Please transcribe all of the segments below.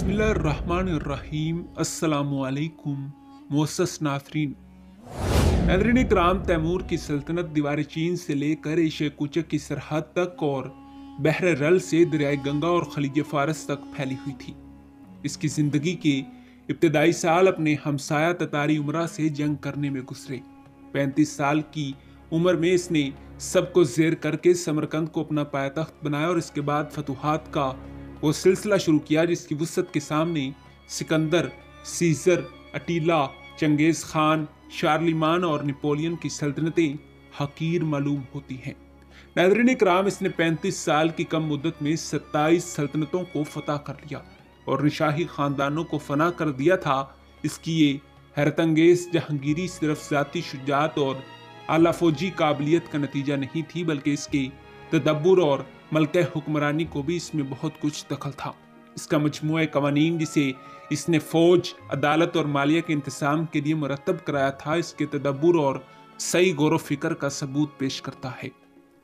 بسم اللہ الرحمن الرحیم۔ السلام علیکم معزز ناظرین۔ ناظرین اکرام، تیمور کی سلطنت دیوار چین سے لے کر ایشیا کوچک کی سرحد تک اور بحر رل سے دریائے گنگا اور خلیج فارس تک پھیلی ہوئی تھی۔ اس کی زندگی کے ابتدائی سال اپنے ہمسایہ تتاری امراء سے جنگ کرنے میں گزرے۔ 35 سال کی عمر میں اس نے سب کو زیر کر کے سمرقند کو اپنا پائتخت بنایا اور اس کے بعد فتوحات کا وہ سلسلہ شروع کیا جس کی وسعت کے سامنے سکندر، سیزر، اٹیلا، چنگیز خان، شارلیمان اور نپولین کی سلطنتیں حقیر معلوم ہوتی ہیں۔ ناظرین اکرام، اس نے 35 سال کی کم مدت میں 27 سلطنتوں کو فتح کر لیا اور شاہی خاندانوں کو فنا کر دیا تھا۔ اس کی یہ حیرت انگیز جہانگیری صرف ذاتی شجاعت اور اعلیٰ فوجی قابلیت کا نتیجہ نہیں تھی، بلکہ اس کے تدبر اور ملکہ حکمرانی کو بھی اس میں بہت کچھ دخل تھا۔ اس کا مجموعہ قوانین جسے اس نے فوج، عدالت اور مالیہ کے انتظام کے لیے مرتب کرایا تھا، اس کے تدبر اور صحیح غور و فکر کا ثبوت پیش کرتا ہے۔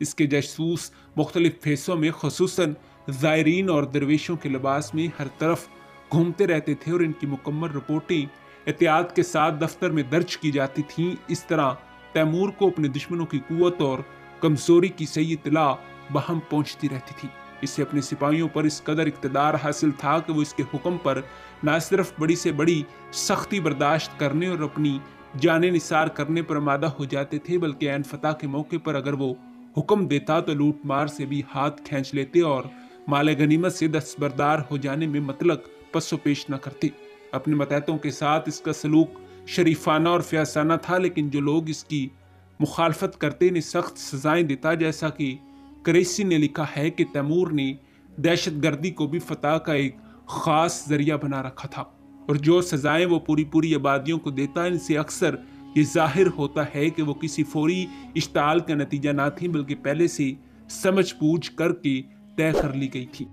اس کے جاسوس مختلف فیصوں میں خصوصاً زائرین اور درویشوں کے لباس میں ہر طرف گھومتے رہتے تھے اور ان کی مکمل رپورٹیں احتیاط کے ساتھ دفتر میں درج کی جاتی تھیں۔ اس طرح تیمور کو اپنے دشمنوں کی قوت اور کمزوری کی صحیح اطلاع بہم پہنچتی رہتی تھی۔ اسے اپنے سپاہیوں پر اس قدر اقتدار حاصل تھا کہ وہ اس کے حکم پر نہ صرف بڑی سے بڑی سختی برداشت کرنے اور اپنی جانیں نثار کرنے پر آمادہ ہو جاتے تھے، بلکہ عین فتح کے موقع پر اگر وہ حکم دیتا تو لوٹ مار سے بھی ہاتھ کھینچ لیتے اور مال غنیمت سے دستبردار ہو جانے میں مطلق پس و پیش نہ کرتے۔ اپنے ماتحتوں کے ساتھ اس کا سلوک شریفانہ اور فیاضانہ تھا، لیکن جو لوگ اس کی مخالفت کرتے انہیں سخت سزائیں دیتا، جیسا کہ کریسی نے لکھا ہے کہ تیمور نے دہشت گردی کو بھی فتح کا ایک خاص ذریعہ بنا رکھا تھا، اور جو سزائیں وہ پوری آبادیوں کو دیتا ان سے اکثر یہ ظاہر ہوتا ہے کہ وہ کسی فوری اشتعال کا نتیجہ نہ تھی، بلکہ پہلے سے سمجھ بوجھ کر کے طے کر لی گئی تھی۔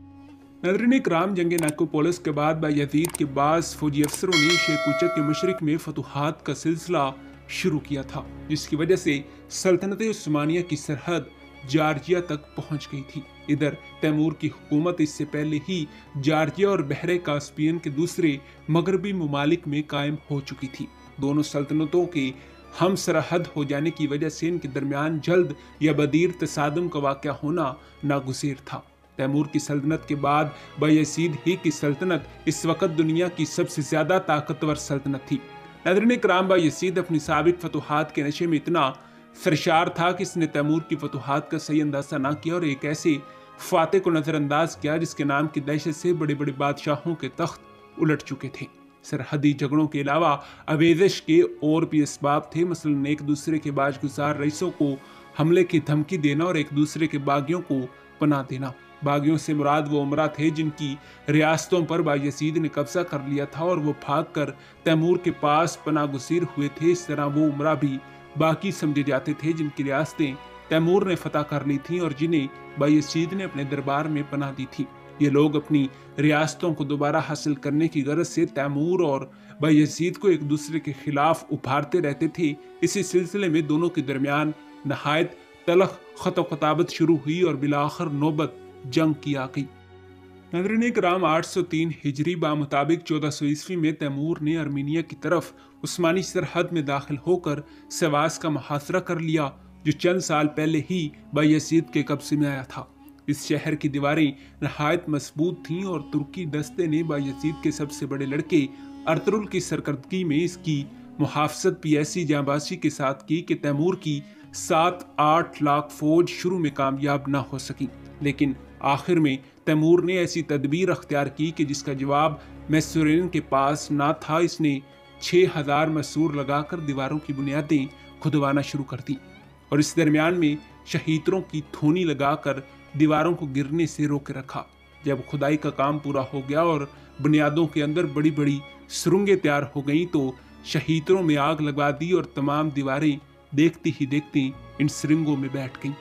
ناظرین اکرام، جنگ نیکوپولس کے بعد بایزید کے بعض فوجی افسروں نے ایشیا کوچک کے مشرق میں فتوحات کا سلسلہ شروع کیا تھا، جس کی وجہ سے سلطنت عثمانیہ کی سرحد جارجیا تک پہنچ گئی تھی۔ ادھر تیمور کی حکومت اس سے پہلے ہی جارجیا اور بحر کاسپین کے دوسرے مغربی ممالک میں قائم ہو چکی تھی۔ دونوں سلطنتوں کے ہم سرحد ہو جانے کی وجہ سے ان کے درمیان جلد یا بدیر تصادم کا واقعہ ہونا ناگزیر تھا۔ تیمور کی سلطنت کے بعد بایزید ہی کی سلطنت اس وقت دنیا کی سب سے زیادہ طاقتور سلطنت تھی۔ ناظرین اکرام، بایزید اپنی سابق فتوحات کے نشے میں اتنا سرشار تھا کہ اس نے تیمور کی فتوحات کا صحیح اندازہ نہ کیا اور ایک ایسے فاتح کو نظر انداز کیا جس کے نام کی دہشت سے بڑے بادشاہوں کے تخت الٹ چکے تھے۔ سرحدی جھگڑوں کے علاوہ آویزش کے اور بھی اسباب تھے، مثلاً ایک دوسرے کے باج گزار رئیسوں کو حملے کی دھمکی دینا اور ایک دوسرے کے باغیوں کو پناہ دینا۔ باغیوں سے مراد وہ امراء تھے جن کی ریاستوں پر بایزید نے قبضہ کر لیا تھا اور وہ بھاگ کر تیمور کے پاس پناہ گزیر ہوئے تھے۔ اس طرح وہ امراء بھی باقی سمجھے جاتے تھے جن کی ریاستیں تیمور نے فتح کر لی تھیں اور جنہیں بایزید نے اپنے دربار میں پناہ دی تھی۔ یہ لوگ اپنی ریاستوں کو دوبارہ حاصل کرنے کی غرض سے تیمور اور بایزید کو ایک دوسرے کے خلاف ابھارتے رہتے تھے۔ اسی سلسلے میں دونوں کے درمیان نہایت تلخ خط و خطابت شروع ہوئی اور بالآخر نوبت جنگ کی آ گئی۔ ناظرین اکرام، 803 ہجری بمطابق 1400 عیسوی میں تیمور نے ارمینیا کی طرف عثمانی سرحد میں داخل ہو کر سواس کا محاصرہ کر لیا، جو چند سال پہلے ہی بایزید کے قبضے میں آیا تھا۔ اس شہر کی دیواریں نہایت مضبوط تھیں اور ترکی دستے نے بایزید کے سب سے بڑے لڑکے ارطغرل کی سرکردگی میں اس کی محافظت بھی ایسی جانبازی کے ساتھ کی کہ تیمور کی 7-8 لاکھ فوج شروع میں کامیاب نہ ہو سکی، لیکن آخر میں تیمور نے ایسی تدبیر اختیار کی کہ جس کا جواب میسورین کے پاس نہ تھا۔ اس نے 6000 مسور لگا کر دیواروں کی بنیادیں کھدوانا شروع کر دی اور اس درمیان میں شہیدروں کی تھونی لگا کر دیواروں کو گرنے سے روکے رکھا۔ جب کھدائی کا کام پورا ہو گیا اور بنیادوں کے اندر بڑی سرنگیں تیار ہو گئیں تو شہیدروں میں آگ لگا دی اور تمام دیواریں دیکھتی ہی دیکھتی ان سرنگوں میں بیٹھ گئیں۔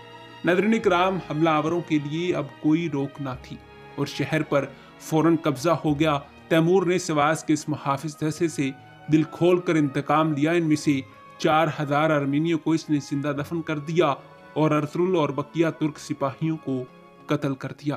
ناظرین اکرام، حملہ آوروں کے لیے اب کوئی روک نہ تھی اور شہر پر فوراً قبضہ ہو گیا۔ تیمور نے سواس کے اس محافظ دستے سے دل کھول کر انتقام لیا۔ ان میں سے 4000 ارمینیوں کو اس نے زندہ دفن کر دیا اور ارطغرل اور بقیہ ترک سپاہیوں کو قتل کر دیا۔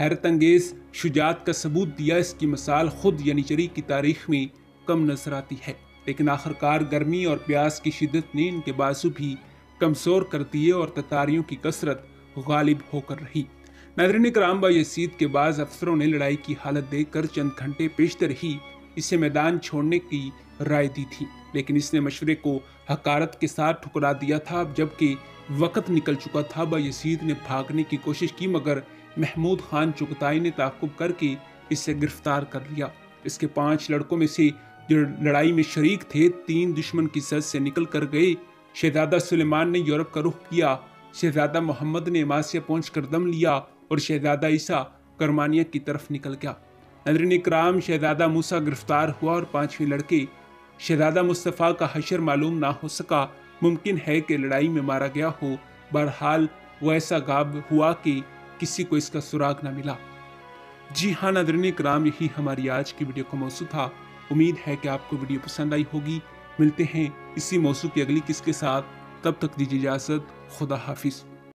حیرت انگیز شجاعت کا ثبوت دیا، اس کی مثال خود یعنیچری کی تاریخ میں کم نظر آتی ہے، لیکن آخرکار گرمی اور پیاس کی شدت نے ان کے بازو بھی کمزور کر دیے اور تتاریوں کی کثرت غالب ہو کر رہی۔ ناظرین کرام، بایزید کے بعض افسروں نے لڑائی کی حالت دیکھ کر چند گھنٹے پیشتر ہی اسے میدان چھوڑنے کی رائے دی تھی، لیکن اس نے مشورے کو حقارت کے ساتھ ٹھکرا دیا تھا۔ جبکہ وقت نکل چکا تھا، بایزید نے بھاگنے کی کوشش کی، مگر محمود خان چغتائی نے تعاقب کر کے اسے گرفتار کر لیا۔ اس کے 5 لڑکوں میں سے جو لڑائی میں شریک تھے 3 دشمن کی زد سے نکل کر گئے۔ شہزادہ سلیمان نے یورپ کا رخ کیا، شہزادہ محمد نے اماسیہ پہنچ کر دم لیا اور شہزادہ عیسیٰ کرمانیہ کی طرف نکل گیا۔ ناظرین اکرام، شہزادہ موسیٰ گرفتار ہوا اور 5ویں لڑکے شہزادہ مصطفیٰ کا حشر معلوم نہ ہو سکا۔ ممکن ہے کہ لڑائی میں مارا گیا ہو، بہرحال وہ ایسا غائب ہوا کہ کسی کو اس کا سراغ نہ ملا۔ جی ہاں ناظرین اکرام، یہی ہماری آج کی ویڈیو کا موضوع تھا۔ امید ہے کہ آپ کو ویڈیو پسند آئی ہوگی۔ ملتے ہیں اسی موضوع کی اگلی قسط کے ساتھ، تب تک دیجیے اجازت، خدا حافظ۔